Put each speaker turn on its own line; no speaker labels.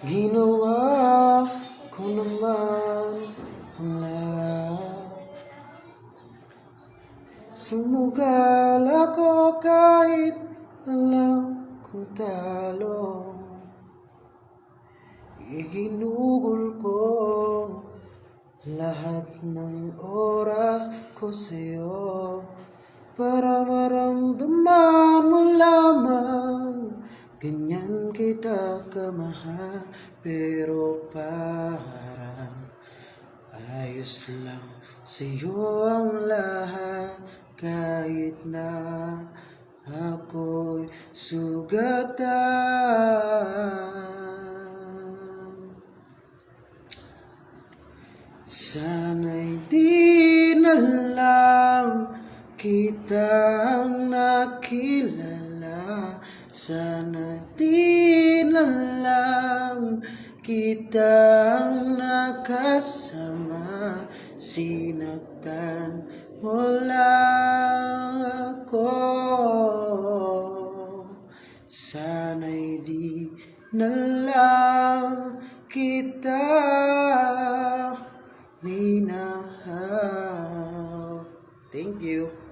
Ginawa ko naman ang lahat. Sumugal ako kahit alam kong talo. Iginugol ko lahat ng oras ko sa'yo para maramdaman mo lamang ganyan kita kamahal. Pero parang ayos lang sa'yo ang lahat kahit na ako'y sugatan. Sana'y di na lang kitang nakilala. Sana di na lang kitang nakasama. Sinaktan mo lang ako. Sana'y di na lang kita minahal. Thank you.